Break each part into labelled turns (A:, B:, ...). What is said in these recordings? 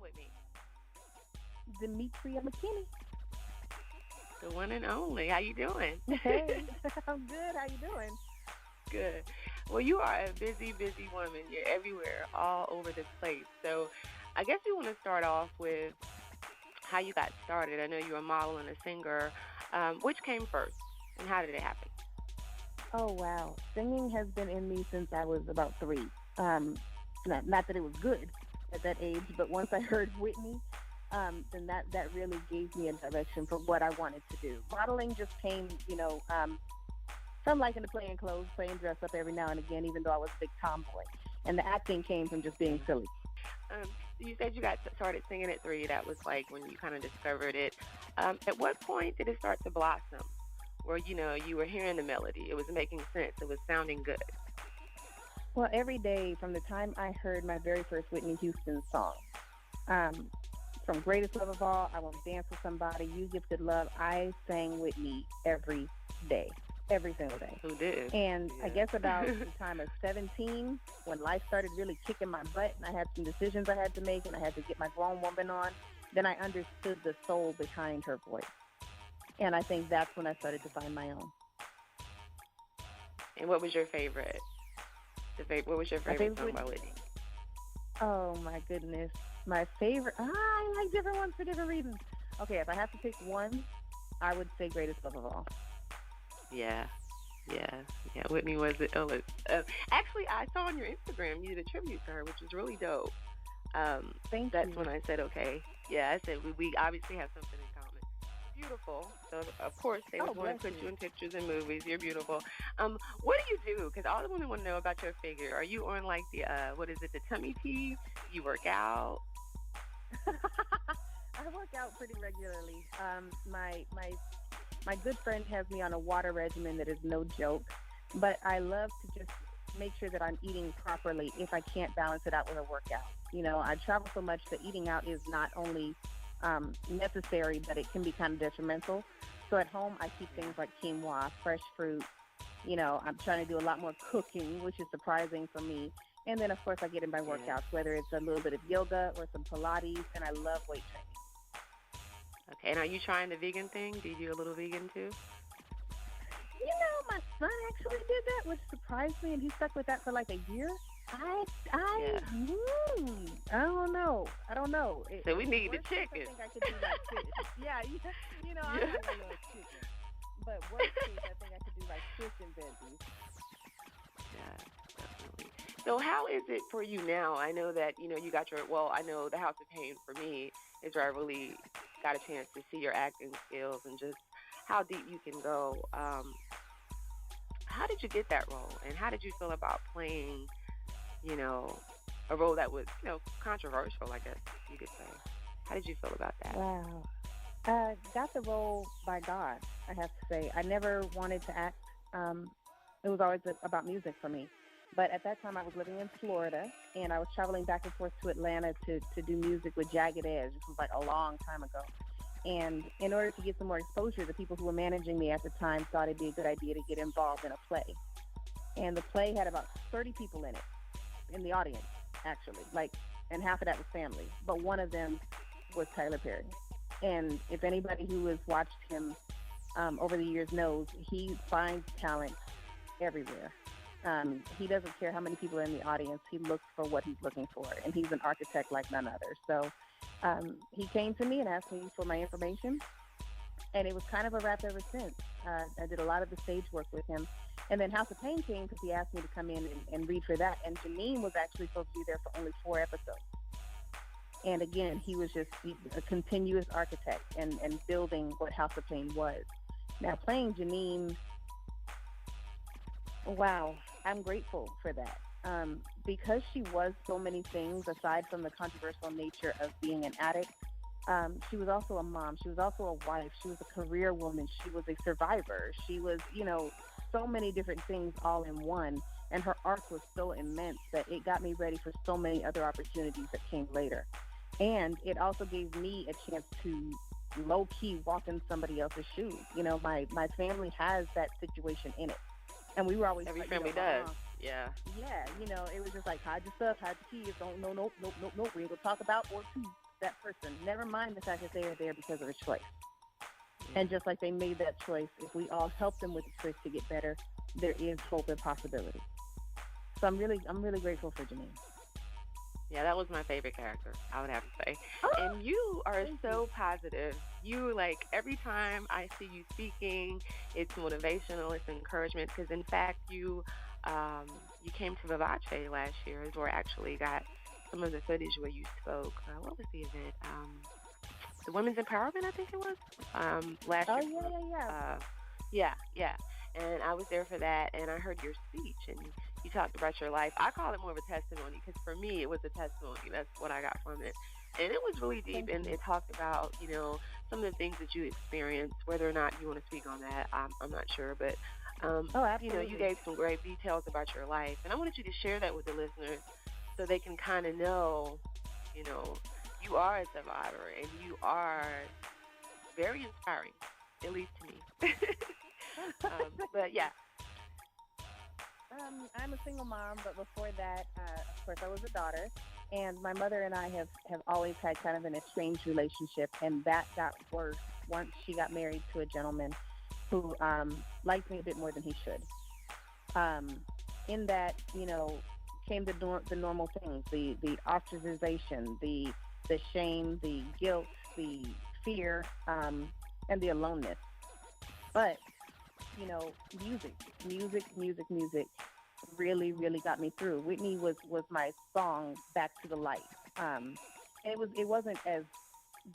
A: Whitney?
B: Demetria McKinney.
A: The one and only. How you doing?
B: Hey, I'm good. How you doing?
A: Good. Well, you are a busy, busy woman. You're everywhere, all over the place. So I guess we want to start off with how you got started. I know you're a model and a singer. Which came first, and how did it happen?
B: Oh, wow. Singing has been in me since I was about 3. Not that it was good at that age, but once I heard Whitney, then that really gave me a direction for what I wanted to do. Modeling just came, from liking to play in clothes, playing dress up every now and again, even though I was a big tomboy. And the acting came from just being silly.
A: You said you got started singing at 3. That was like when you kind of discovered it. At what point did it start to blossom? Where, you were hearing the melody. It was making sense. It was sounding good.
B: Well, every day from the time I heard my very first Whitney Houston song, from Greatest Love of All, I Want to Dance with Somebody, You Gifted Love, I sang Whitney every day, every single day.
A: Who did?
B: And
A: Yeah.
B: I guess about the time of 17, when life started really kicking my butt and I had some decisions I had to make and I had to get my grown woman on, then I understood the soul behind her voice. And I think that's when I started to find my own.
A: And what was your favorite? What was your favorite song by Whitney?
B: Oh, my goodness. My favorite. I like different ones for different reasons. Okay, if I have to pick one, I would say Greatest Love of All.
A: Yeah. Whitney was the illest. Actually, I saw on your Instagram you did a tribute to her, which is really dope.
B: Thank
A: That's
B: you.
A: when I said, okay. Yeah, I said we obviously have something in common. Beautiful. So, of course, they want to put you in pictures and movies. You're beautiful. What do you do? Because all the women want to know about your figure. Are you on, like, the tummy tea? Do you work out?
B: I work out pretty regularly. My good friend has me on a water regimen that is no joke. But I love to just make sure that I'm eating properly if I can't balance it out with a workout. I travel so much that eating out is not only necessary, but it can be kind of detrimental. So at home, I keep things like quinoa, fresh fruit. I'm trying to do a lot more cooking, which is surprising for me. And then, of course, I get in my workouts, whether it's a little bit of yoga or some Pilates, and I love weight training.
A: Okay, and are you trying the vegan thing? Do you do a little vegan too?
B: My son actually did that, which surprised me, and he stuck with that for like a year. I don't know.
A: So we need the chicken.
B: I think I could do like fish. I'm not gonna go with chicken. But worst case, I think I could do like fish and veggies.
A: Yeah, definitely. So how is it for you now? I know that, you got I know the House of Pain for me is where I really got a chance to see your acting skills and just how deep you can go. How did you get that role? And how did you feel about playing a role that was, controversial, I guess you could say. How did you feel about that?
B: Wow. Got the role by God, I have to say. I never wanted to act. It was always about music for me. But at that time, I was living in Florida, and I was traveling back and forth to Atlanta to do music with Jagged Edge. This was like a long time ago. And in order to get some more exposure, the people who were managing me at the time thought it'd be a good idea to get involved in a play. And the play had about 30 people in it. In the audience, actually, and half of that was family, but one of them was Tyler Perry. And if anybody who has watched him over the years knows, he finds talent everywhere. He doesn't care how many people are in the audience. He looks for what he's looking for, and he's an architect like none other. So he came to me and asked me for my information, and it was kind of a wrap ever since. I did a lot of the stage work with him. And then House of Pain came because he asked me to come in and read for that. And Janine was actually supposed to be there for only 4 episodes. And again, he was just a continuous architect and building what House of Pain was. Now, playing Janine, wow, I'm grateful for that. Because she was so many things aside from the controversial nature of being an addict. She was also a mom. She was also a wife. She was a career woman. She was a survivor. She was, so many different things all in one. And her arc was so immense that it got me ready for so many other opportunities that came later. And it also gave me a chance to low-key walk in somebody else's shoes. My family has that situation in it. And we were always
A: every family does. Yeah.
B: Yeah, it was just like, hide your stuff, hide your kids. Don't, nope. We ain't gonna talk about or to that person. Never mind the fact that they are there because of a choice.
A: Yeah.
B: And just like they made that choice, if we all help them with the choice to get better, there is hope and possibility. So I'm really grateful for Janine.
A: Yeah, that was my favorite character, I would have to say.
B: Oh,
A: And you are
B: thank you.
A: so positive. You like every time I see you speaking, it's motivational, it's encouragement. Because in fact, you came to Vivace last year, is where I actually got some of the footage where you spoke. What was the event? The Women's Empowerment, I think it was. Last
B: Oh
A: year
B: yeah,
A: for
B: yeah, yeah.
A: yeah, yeah. And I was there for that, and I heard your speech, and you talked about your life. I call it more of a testimony because for me, it was a testimony. That's what I got from it. And it was really deep,
B: Thank
A: and
B: you.
A: it talked about, some of the things that you experienced. Whether or not you want to speak on that, I'm not sure. But,
B: Oh,
A: you
B: absolutely.
A: gave some great details about your life. And I wanted you to share that with the listeners so they can kind of know, you know, you are a survivor, and you are very inspiring, at least to me. But yeah,
B: I'm a single mom, but before that, of course, I was a daughter, and my mother and I have always had kind of an estranged relationship, and that got worse once she got married to a gentleman who liked me a bit more than he should. Um, in that, came the normal things, the ostracization, the shame, the guilt, the fear, and the aloneness. But music, music really, really got me through. Whitney was my song back to the light. And it wasn't as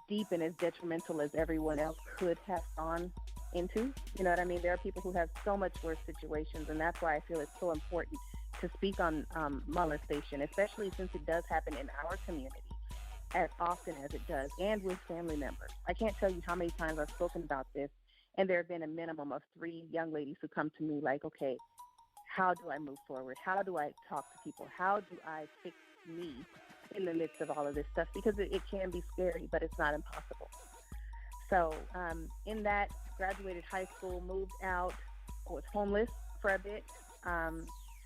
B: deep and as detrimental as everyone else could have gone into. You know what I mean? There are people who have so much worse situations, and that's why I feel it's so important to speak on molestation, especially since it does happen in our community as often as it does, and with family members. I can't tell you how many times I've spoken about this, and there have been a minimum of 3 young ladies who come to me like, okay, how do I move forward? How do I talk to people? How do I fix me in the midst of all of this stuff? Because it can be scary, but it's not impossible. So, in that, graduated high school, moved out, was homeless for a bit. Um,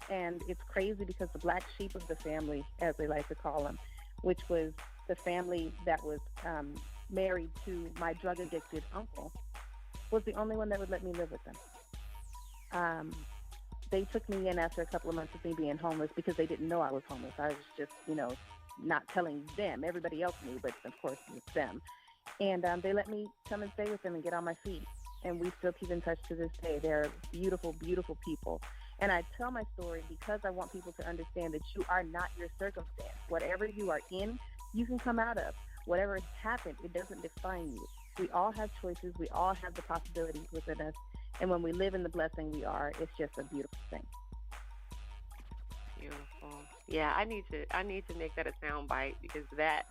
B: and it's crazy because the black sheep of the family, as they like to call them, which was the family that was married to my drug addicted uncle, was the only one that would let me live with them. Um, they took me in after a couple of months of me being homeless because they didn't know I was homeless. I was just, not telling them. Everybody else knew, but of course it's them. And they let me come and stay with them and get on my feet. And we still keep in touch to this day. They're beautiful, beautiful people. And I tell my story because I want people to understand that you are not your circumstance. Whatever you are in, you can come out of. Whatever has happened, it doesn't define you. We all have choices. We all have the possibilities within us. And when we live in the blessing we are, it's just a beautiful thing.
A: beautiful. Yeah, I need to make that a sound bite because that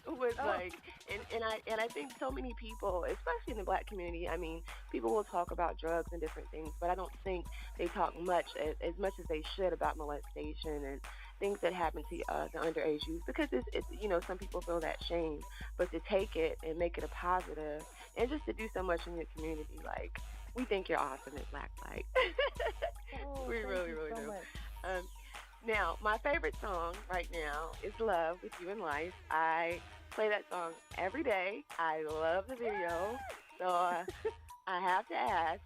A: was
B: Oh,
A: like, and I think so many people, especially in the black community, I mean, people will talk about drugs and different things, but I don't think they talk as much as they should about molestation and things that happen to the underage youth because it's some people feel that shame, but to take it and make it a positive and just to do so much in your community, like we think you're awesome at Black Light.
B: oh,
A: We
B: thank
A: really,
B: you
A: really
B: so
A: do.
B: much.
A: Um, Now, my favorite song right now is Love with You in Life. I play that song every day. I love the video. So I have to ask,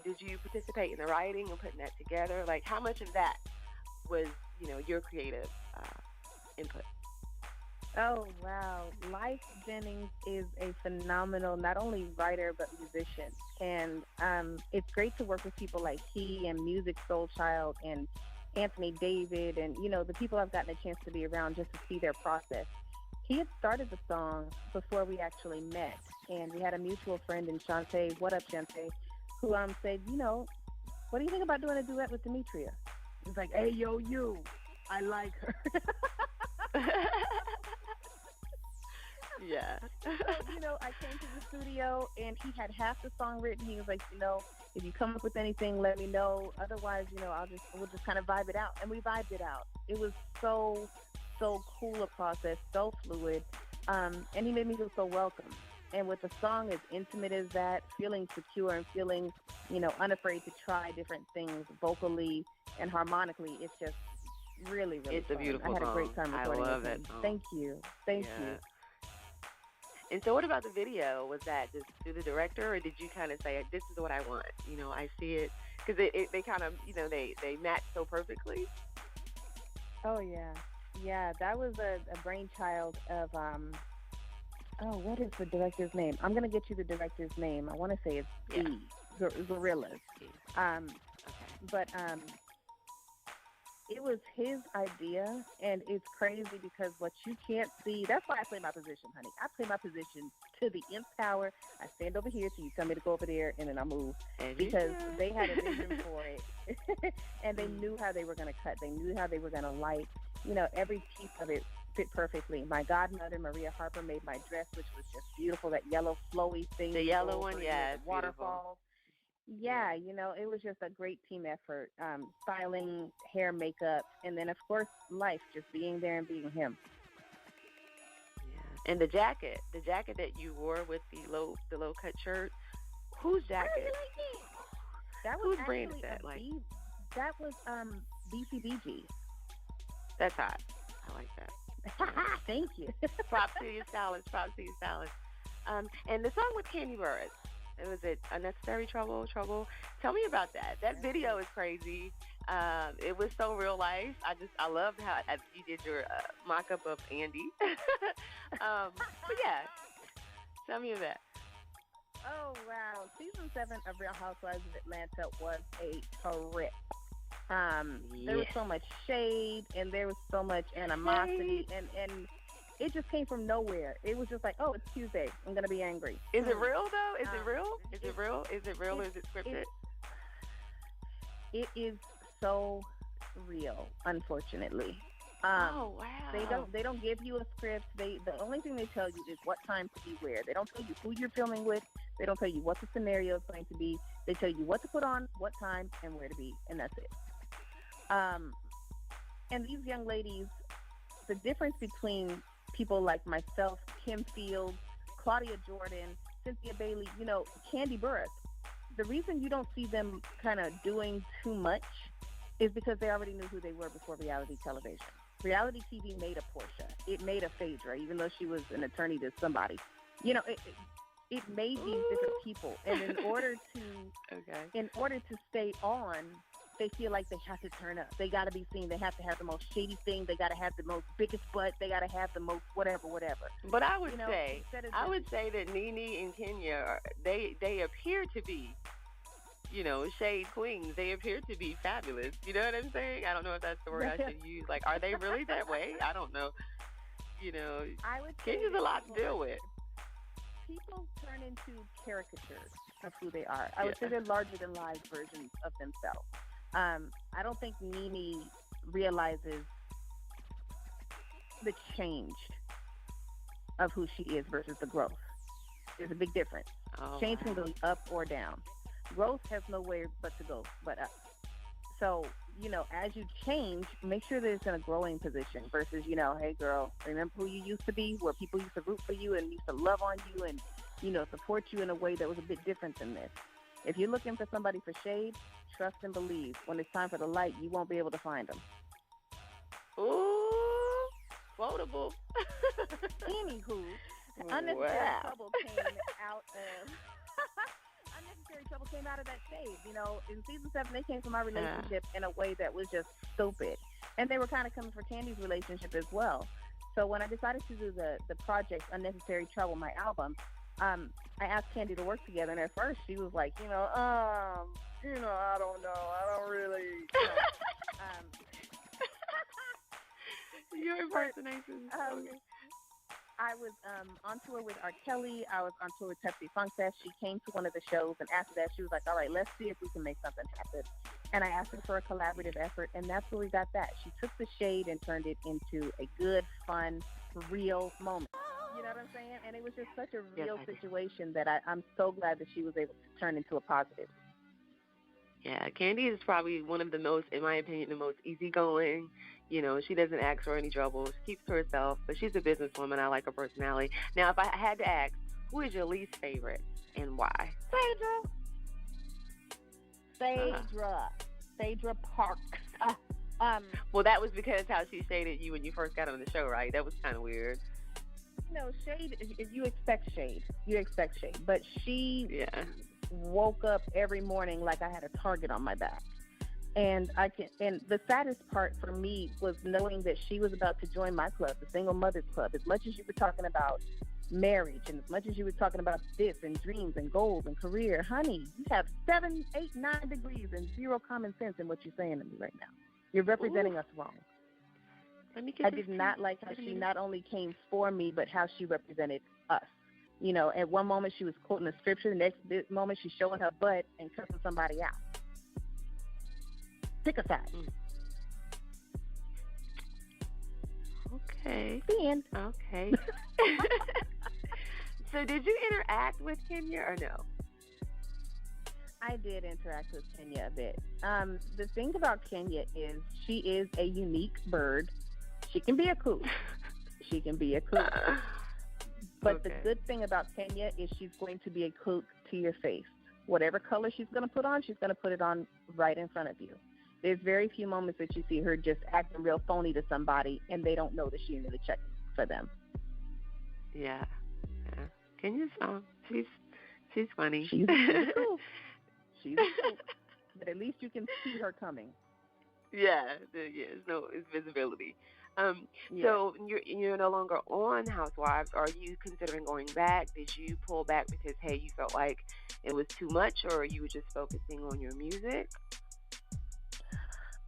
A: did you participate in the writing and putting that together? Like, how much of that was, your creative input?
B: Oh, wow. Life Jennings is a phenomenal, not only writer, but musician. And it's great to work with people like he and Music Soul Child and Anthony David and, the people I've gotten a chance to be around just to see their process. He had started the song before we actually met. And we had a mutual friend in Shantae, what up, Shantae, who said, what do you think about doing a duet with Demetria? He's like, hey, yo, you. I like her.
A: Yeah.
B: So, I came to the studio and he had half the song written. He was like, if you come up with anything, let me know. Otherwise, we'll just kind of vibe it out. And we vibed it out. It was so, so cool a process, so fluid. And he made me feel so welcome. And with a song as intimate as that, feeling secure and feeling, unafraid to try different things vocally and harmonically, it's just really, really
A: It's a
B: fun. I
A: beautiful
B: had a
A: song.
B: great time
A: I
B: recording with
A: love that
B: him.
A: song.
B: Thank you. Thank you.
A: Yeah. And so, what about the video? Was that just through the director, or did you kind of say, "This is what I want"? I see it because they kind of they match so perfectly.
B: Oh yeah, yeah. That was a brainchild of Oh, what is the director's name? I'm gonna get you the director's name. I want to say it's
A: Yeah.
B: Gorillas. Um,
A: Okay.
B: but it was his idea, and it's crazy because what you can't see. That's why I play my position, honey. I play my position to the nth power. I stand over here, so you tell me to go over there, and then I move because they had a vision for it, and they knew how they were gonna cut. They knew how they were gonna light. Every piece of it fit perfectly. My godmother, Maria Harper, made my dress, which was just beautiful. That yellow flowy thing.
A: The yellow one, yeah, it's
B: waterfalls. Yeah, it was just a great team effort. Styling, hair, makeup, and then of course life, just being there and being him.
A: Yeah. And the jacket that you wore with the low cut shirt, whose jacket?
B: That was
A: Whose
B: actually
A: brand is that?
B: that was BCBG.
A: That's hot. I like that.
B: Thank you.
A: Props to your stylist. And the song with Candy Burris, was it Unnecessary Trouble? Tell me about that. That video is crazy. It was so real life. I loved how you did your mock-up of Andy. But yeah, tell me about that.
B: Oh, wow. Season 7 of Real Housewives of Atlanta was a trip. There was so much shade, and there was so much animosity, and it just came from nowhere. It was just like, oh, it's Tuesday. I'm going to be angry.
A: Is it real, though? Is it real? Is it real? Is it real, or is it scripted?
B: It is so real, unfortunately.
A: Oh, wow.
B: They don't give you a script. The only thing they tell you is what time to be where. They don't tell you who you're filming with. They don't tell you what the scenario is going to be. They tell you what to put on, what time, and where to be, and that's it. And these young ladies, the difference between people like myself, Kim Fields, Claudia Jordan, Cynthia Bailey, Candy Burris, the reason you don't see them kind of doing too much is because they already knew who they were before reality television. Reality TV made a Portia. It made a Phaedra, even though she was an attorney to somebody. It made these different people, and in order to stay on, they feel like they have to turn up. They got to be seen. They have to have the most shady thing. They got to have the most biggest butt. They got to have the most whatever.
A: But I would say that Nene and Kenya, they appear to be, shade queens. They appear to be fabulous. You know what I'm saying? I don't know if that's the word I should use. Like, are they really that way? I don't know.
B: I would say
A: Kenya's a lot to deal with.
B: People turn into caricatures of who they are. I would say they're larger than life versions of themselves. I don't think Nene realizes the change of who she is versus the growth. There's a big difference. Change can go up or down. Growth has nowhere but to go but up. So, as you change, make sure that it's in a growing position versus, hey girl, remember who you used to be, where people used to root for you and used to love on you and, support you in a way that was a bit different than this. If you're looking for somebody for shade, trust and believe. When it's time for the light, you won't be able to find them.
A: Ooh, quotable.
B: Anywho, Unnecessary Trouble came out of Unnecessary Trouble came out of that shade. In season 7, they came from our relationship in a way that was just stupid, and they were kind of coming for Candy's relationship as well. So when I decided to do the project Unnecessary Trouble, my album, I asked Candy to work together, and at first she was like, I don't know, I don't really.
A: Your impersonation.
B: I was on tour with R. Kelly. I was on tour with Pepsi Funk Fest. She came to one of the shows, and after that, she was like, all right, let's see if we can make something happen. And I asked her for a collaborative effort, and that's where we got that. She took the shade and turned it into a good, fun, real moment. You know what I'm saying? And it was just such a real situation that I'm so glad that she was able to turn into a positive.
A: Yeah, Candy is probably one of the most, in my opinion, the most easygoing. She doesn't ask for any trouble. She keeps to herself, but she's a businesswoman. I like her personality. Now, if I had to ask, who is your least favorite and why?
B: Phaedra Parks.
A: Well, that was because how she shaded you when you first got on the show, right? That was kind of weird.
B: Shade, if you expect shade, you expect shade. But she
A: Yeah.
B: woke up every morning like I had a target on my back. And the saddest part for me was knowing that she was about to join my club, the Single Mothers Club. As much as you were talking about marriage, and as much as you were talking about this and dreams and goals and career, honey, you have 7, 8, 9 degrees and zero common sense in what you're saying to me right now. You're representing us wrong.
A: Let me get
B: I did not like how she not only came for me, but how she represented us. At one moment she was quoting the scripture, the next moment she's showing her butt and cussing somebody out. Pick a side.
A: Okay.
B: The end.
A: Okay. So did you interact with Kenya or no?
B: I did interact with Kenya a bit. The thing about Kenya is she is a unique bird. She can be a kook. But the good thing about Kenya is she's going to be a kook to your face. Whatever color she's going to put on, she's going to put it on right in front of you. There's very few moments that you see her just acting real phony to somebody and they don't know that she's really checking for them.
A: Yeah. Kenya's she's funny.
B: She's a kook. She's a kook. But at least you can see her coming.
A: Yeah. It's visibility. So you're no longer on Housewives. Are you considering going back? Did you pull back because, hey, you felt like it was too much, or you were just focusing on your music?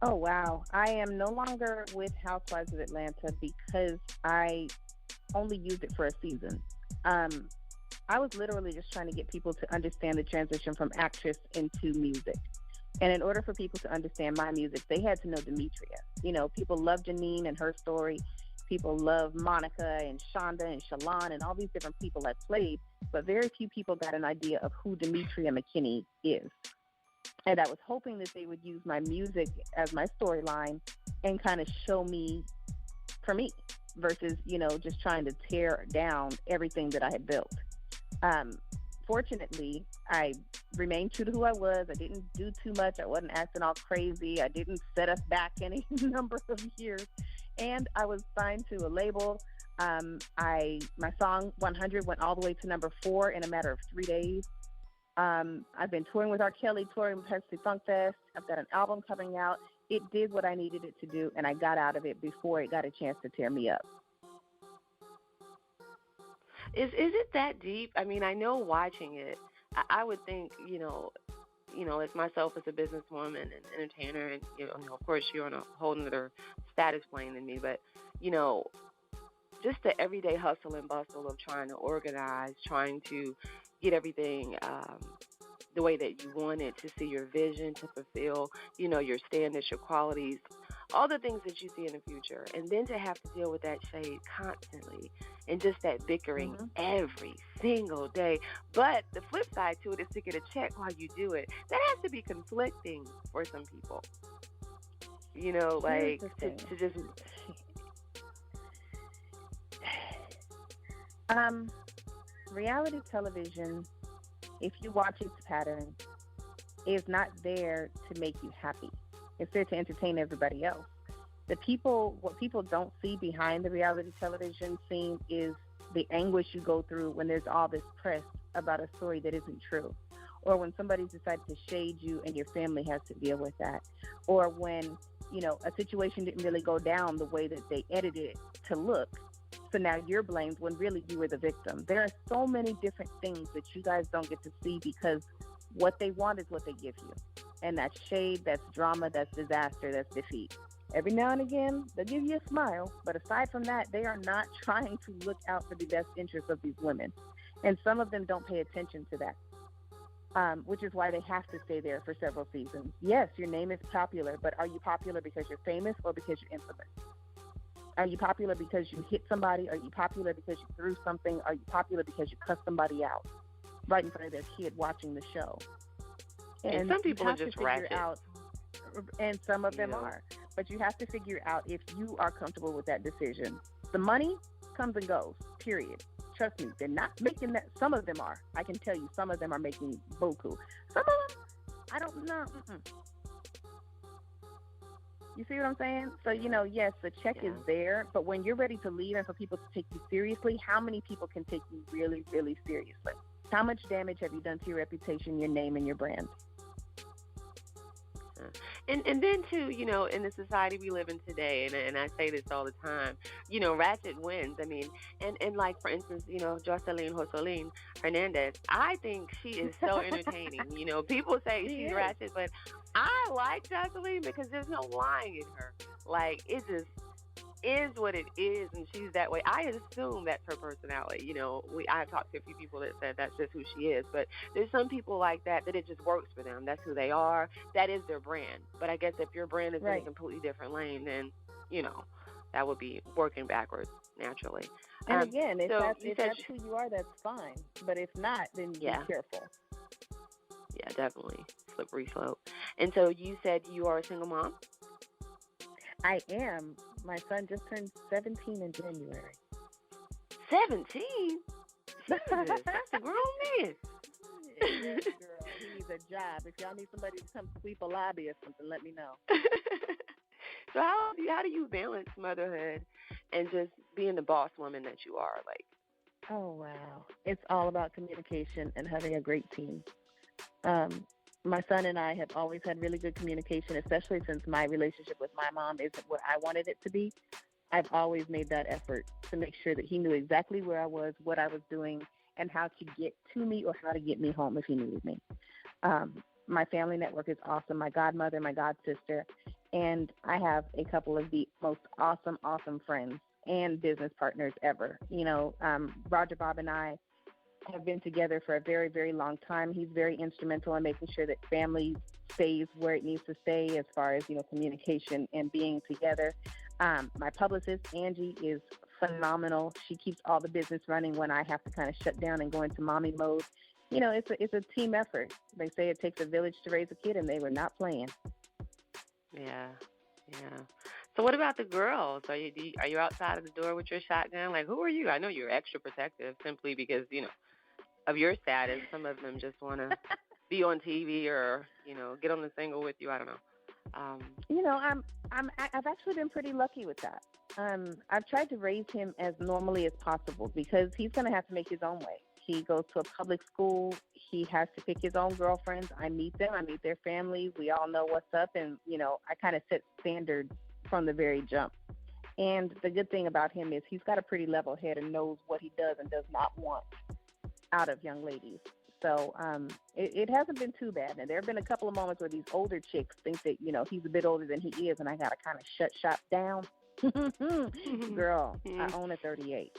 B: Oh, wow. I am no longer with Housewives of Atlanta because I only used it for a season. I was literally just trying to get people to understand the transition from actress into music. And in order for people to understand my music, they had to know Demetria. People love Janine and her story. People love Monica and Shonda and Shalon and all these different people I've played. But very few people got an idea of who Demetria McKinney is. And I was hoping that they would use my music as my storyline and kind of show me for me versus, just trying to tear down everything that I had built. Fortunately, I remained true to who I was. I didn't do too much. I wasn't acting all crazy. I didn't set us back any number of years. And I was signed to a label. My song 100 went all the way to number 4 in a matter of 3 days. I've been touring with R. Kelly, touring with Pepsi Funk Fest. I've got an album coming out. It did what I needed it to do, and I got out of it before it got a chance to tear me up.
A: Is it that deep? I mean, I know watching it, I would think, as myself as a businesswoman and entertainer, and of course you're on a whole other status plane than me, but just the everyday hustle and bustle of trying to organize, trying to get everything the way that you want it, to see your vision, to fulfill, your standards, your qualities, all the things that you see in the future, and then to have to deal with that shade constantly and just that bickering every single day. But the flip side to it is to get a check while you do it. That has to be conflicting for some people. To just...
B: Reality television, if you watch its pattern, is not there to make you happy. It's there to entertain everybody else. What people don't see behind the reality television scene is the anguish you go through when there's all this press about a story that isn't true, or when somebody decides to shade you and your family has to deal with that, or when a situation didn't really go down the way that they edited it to look. So now you're blamed when really you were the victim. There are so many different things that you guys don't get to see because what they want is what they give you. And that's shade, that's drama, that's disaster, that's defeat. Every now and again, they'll give you a smile. But aside from that, they are not trying to look out for the best interests of these women. And some of them don't pay attention to that, which is why they have to stay there for several seasons. Yes, your name is popular, but are you popular because you're famous or because you're infamous? Are you popular because you hit somebody? Are you popular because you threw something? Are you popular because you cussed somebody out right in front of their kid watching the show?
A: And some people are just ratchet.
B: And some of them are. But you have to figure out if you are comfortable with that decision. The money comes and goes, period. Trust me, they're not making that. Some of them are. I can tell you some of them are making boku. Some of them, I don't know. You see what I'm saying? So, yes, the check is
A: Yeah.
B: there, but when you're ready to leave and for people to take you seriously, how many people can take you really, really seriously? How much damage have you done to your reputation, your name, and your brand?
A: Uh, and then too, in the society we live in today, and I say this all the time, ratchet wins. I mean, and like for instance, Jocelyn Hernandez, I think she is so entertaining. People say
B: She
A: she's
B: is.
A: ratchet, but I like Jocelyn because there's no lying in her. Like it just is what it is, and she's that way. I assume that's her personality. I've talked to a few people that said that's just who she is, but there's some people like that it just works for them. That's who they are. That is their brand. But I guess if your brand is in a
B: Right.
A: completely different lane, then you know that would be working backwards naturally.
B: And again, if
A: So
B: that's
A: you
B: if
A: said,
B: that's who you are, that's fine. But if not, then be
A: yeah,
B: careful.
A: yeah, definitely slippery slope. And so you said you are a single mom.
B: I am. My son just turned 17 in January.
A: 17. Jesus, that's a grown man.
B: Yes, girl. He needs a job. If y'all need somebody to come sweep a lobby or something, let me know.
A: So how do you balance motherhood and just being the boss woman that you are? Like,
B: Oh, wow. It's all about communication and having a great team. Um, my son and I have always had really good communication, especially since my relationship with my mom isn't what I wanted it to be. I've always made that effort to make sure that he knew exactly where I was, what I was doing, and how to get to me or how to get me home if he needed me. My family network is awesome. My godmother, my god sister, and I have a couple of the most awesome, awesome friends and business partners ever. Roger Bob and I have been together for a very, very long time. He's very instrumental in making sure that family stays where it needs to stay as far as, communication and being together. My publicist, Angie, is phenomenal. She keeps all the business running when I have to kind of shut down and go into mommy mode. It's a team effort. They say it takes a village to raise a kid, and they were not playing.
A: yeah, yeah. So what about the girls? Are you outside of the door with your shotgun? Like, who are you? I know you're extra protective simply because of your status. Some of them just want to be on TV or get on the single with you. I don't know. Um,
B: I've actually been pretty lucky with that. I've tried to raise him as normally as possible because he's going to have to make his own way. He goes to a public school. He has to pick his own girlfriends. I meet them. I meet their families. We all know what's up. And, I kind of set standards from the very jump. And the good thing about him is he's got a pretty level head and knows what he does and does not want out of young ladies. So it hasn't been too bad. And there have been a couple of moments where these older chicks think that, he's a bit older than he is, and I got to kind of shut shop down. Girl, I own a 38.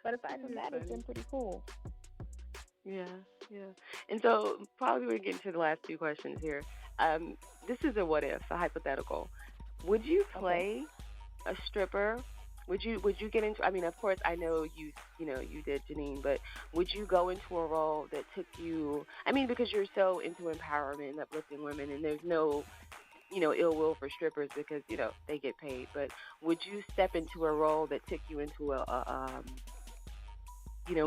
B: But aside from that, it's been pretty cool.
A: yeah, yeah. And so probably we're getting to the last two questions here. This is a what if, a hypothetical. Would you
B: Okay.
A: play a stripper? Would you get into? I mean, of course, I know you did, Janine, but would you go into a role that took you? I mean, because you're so into empowerment and uplifting women, and there's no ill will for strippers because they get paid. But would you step into a role that took you into a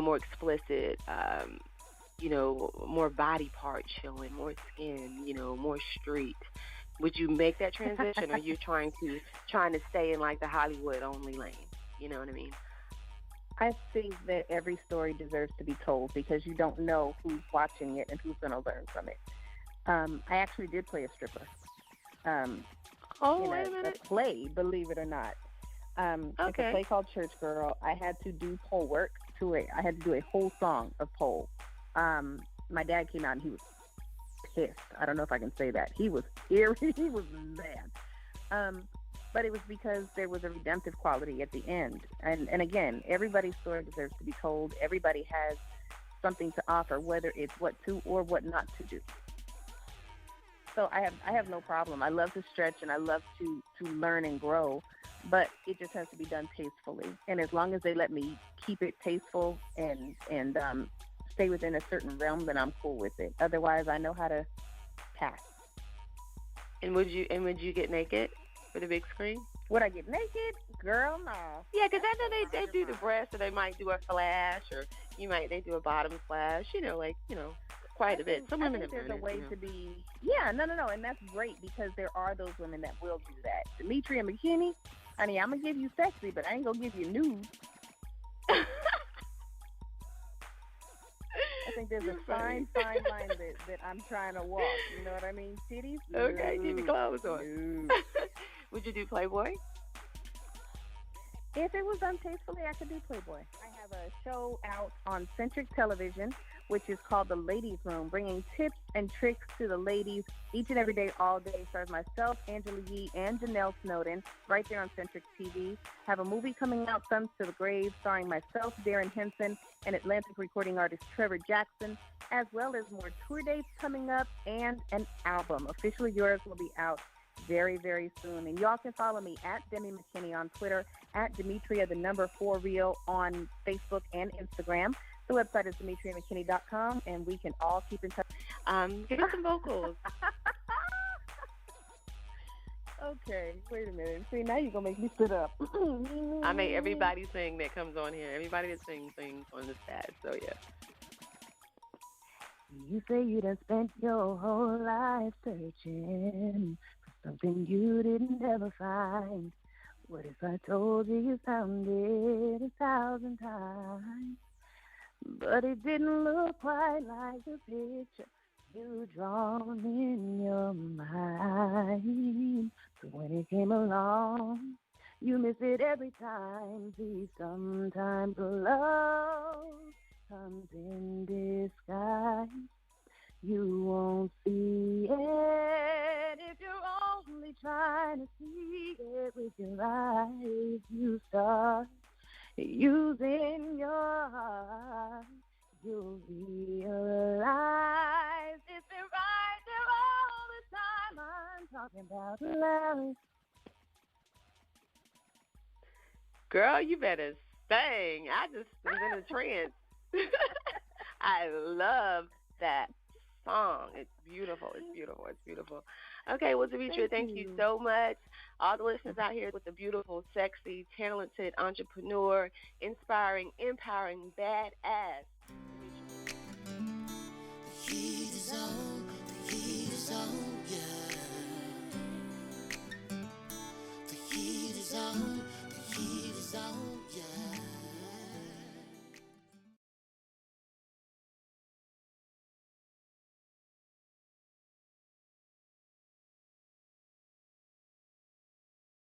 A: more explicit, more body parts showing, more skin, more street? Would you make that transition, or are you trying to stay in like the Hollywood only lane? You know what I mean?
B: I think that every story deserves to be told because you don't know who's watching it and who's going to learn from it. I actually did play a stripper
A: Oh,
B: in
A: wait a
B: a
A: minute.
B: play, believe it or not. It's a
A: Okay.
B: play called Church Girl. I had to do pole work to it. I had to do a whole song of pole. My dad came out and he was pissed. I don't know if I can say that. He was irate. He was mad. But it was because there was a redemptive quality at the end. And again, everybody's story deserves to be told. Everybody has something to offer, whether it's what to or what not to do. So I have no problem. I love to stretch and I love to learn and grow, but it just has to be done tastefully. And as long as they let me keep it tasteful and stay within a certain realm, then I'm cool with it. Otherwise, I know how to pass.
A: And would you get naked for the big screen?
B: Would I get naked? Girl, no.
A: Yeah, because I know they do the breast, or they might do a flash, or they do a bottom flash. quite a bit. Some
B: I
A: women
B: think
A: have
B: there's
A: done
B: a
A: it,
B: way to be. Yeah, no, and that's great because there are those women that will do that. Demetria McKinney, honey, I'm gonna give you sexy, but I ain't gonna give you nude. I think there's a fine line that I'm trying to walk. You know what I mean? Titties,
A: Okay, keep your clothes on.
B: nude.
A: Would you do Playboy?
B: If it was done tastefully, I could do Playboy. I have a show out on Centric Television, which is called The Ladies Room, bringing tips and tricks to the ladies each and every day, all day. Stars myself, Angela Yee, and Janelle Snowden, right there on Centric TV. Have a movie coming out, Sons to the Grave, starring myself, Darren Henson, and Atlantic recording artist Trevor Jackson, as well as more tour dates coming up and an album. Officially Yours will be out very, very soon. And y'all can follow me at Demi McKinney on Twitter, at Demetria, the number 4 Real on Facebook and Instagram. The website is DemetriaMcKinney.com, and we can all keep in touch.
A: Give us some vocals.
B: Okay, wait a minute. See, now you're going to make me sit up.
A: I make everybody sing that comes on here. Everybody that sings on this pad, so yeah.
B: You say you done spent your whole life searching for something you didn't ever find. What if I told you found it 1,000 times? But it didn't look quite like the picture you drawn in your mind. So when it came along, you miss it every time. See, sometimes love comes in disguise. You won't see it if you're only trying to see it with your eyes. You start using your heart, you'll realize it's been right there all the time. I'm talking about love.
A: Girl, you better sing. I just was in a trance. I love that song. It's beautiful. It's beautiful. It's beautiful. Okay, well, Demetria, thank you so much. All the listeners out here with the beautiful, sexy, talented entrepreneur, inspiring, empowering, badass